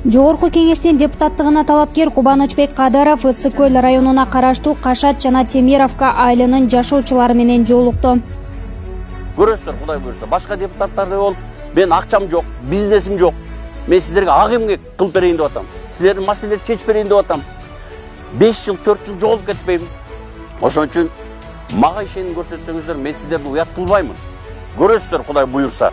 Жогорку кеңештин депутаттыгына талапкер Кубанычбек Кадыров Ысык көл районуна караштуу Кашат жана Темировка айылынын жашоочулары менен жолукту. Көрөсүздөр, Кудай буйрса, башка депутаттарды болуп, мен акчам жок, бизнесим жок. Мен сиздерге ак эмгек кылып берейин деп атам. Силердин маселелерди чечип берейин деп атам. 5 жыл, 4 жыл жоголуп кетпейм. Ошон үчүн мага ишеним көрсөтсөңүздөр, мен сиздерди уят кылбаймын. Көрөсүздөр, Кудай буйрса.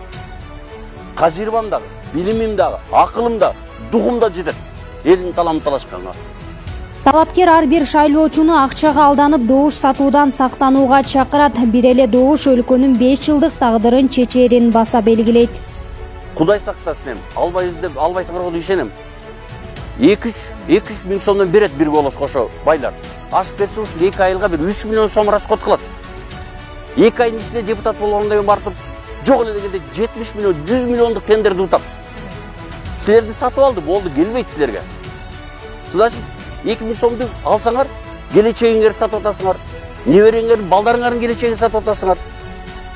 Тажрыйбам дагы, билимим дагы, акылым да, духум да жетет. Элдин таламын талашканга. Талапкер ар бир шайлоочуну акчага алданып добуш сатуудан сактанууга чакырат. Бир эле добуш өлкөнүн 5 жылдык тагдырын чечерин баса белгилейт. Кудай сактасын, албайсыңарга ишенем. 2-3 миң сомдон берет бир голос кошо байлар. Ашып кетсе ушул 2 айылга бир 3 миллион сом расход кылат. 2 айдын ичинде депутат болгондон бартып, жок эле дегенде 70 миллион, 100 миллиондук тендерди утап. Силерди сатып алды, болду, келбейт силерге. Значит, 2 миң сомду алсаңар, келечегиңерди сатып атасыңар. Небереңердин, балдарыңардын келечегин сатып атасыңар.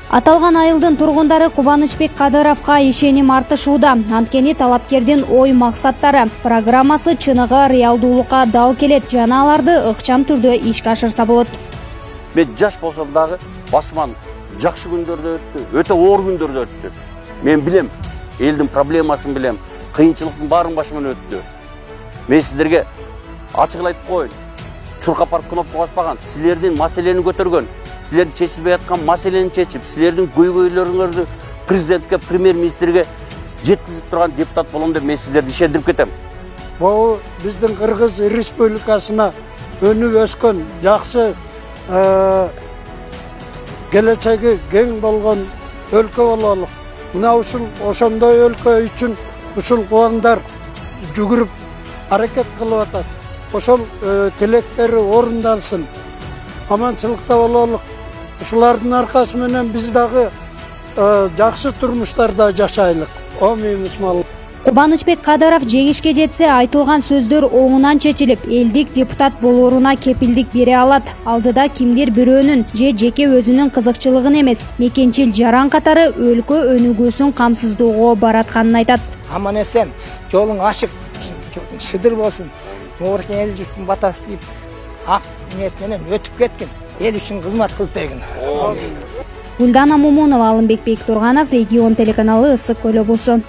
Аталган айылдын тургундары Кубанычбек Кадыровго ишеним артышууда. Анткени талапкердин ой максаттары программасы чыныгы реалдуулукка дал келет жана аларды ыкчам түрдө ишке ашырса болот. Мен жаш болсом дагы башыман жакшы күндөрдө өттү, өтө оор күндөрдө өттү. Мен билем, элдин проблемасын билем, кыйынчылыктын баарын башыман өттү. Мен сиздерге ачык айтып коеюн. Чуркап барып кнопка баспаган, силердин маселени көтөргөн, силердин чечилбей аткан маселени чечип, силердин көйгөйлөрүңөрдү президентке, премьер-министрге жеткизип турган депутат болом деп мен сиздерди ишендирип кетем. Бул биздин Кыргыз Республикасына өнүп өскөн, жакшы келечеги кең болгон өлкө бололук. Мына ушул ошондой өлкө үчүн ушул куандар жүгүрүп аракет кылып атат. Ошол тилектери орундалсын. Аманчылыкта бололук. Ушулардын аркасы менен биз дагы жакшы турмуштарда жашайлык. Омуйбуз мал. Кубанычбек Кадыров жеңишке жетсе, айтылган сөздөр оңунан чечилип, элдик депутат болооруна кепилдик бере алат. Алдыда кимдир бирөөнүн же жеке өзүнүн кызыкчылыгын эмес, мекенчил жаран катары өлкө өнүгүүсүн камсыздоого баратканын айтат. Аман эсен, жолуң ачык, шыдыр болсун. Мооркен эл журттун батасы дейп, ак ниет менен өтүп кеткин. Эл үчүн кызмат кылып бергин. Гүлдана Момунова, Алымбек Бектурганов, Регион телеканалы, Ысык көл облусу.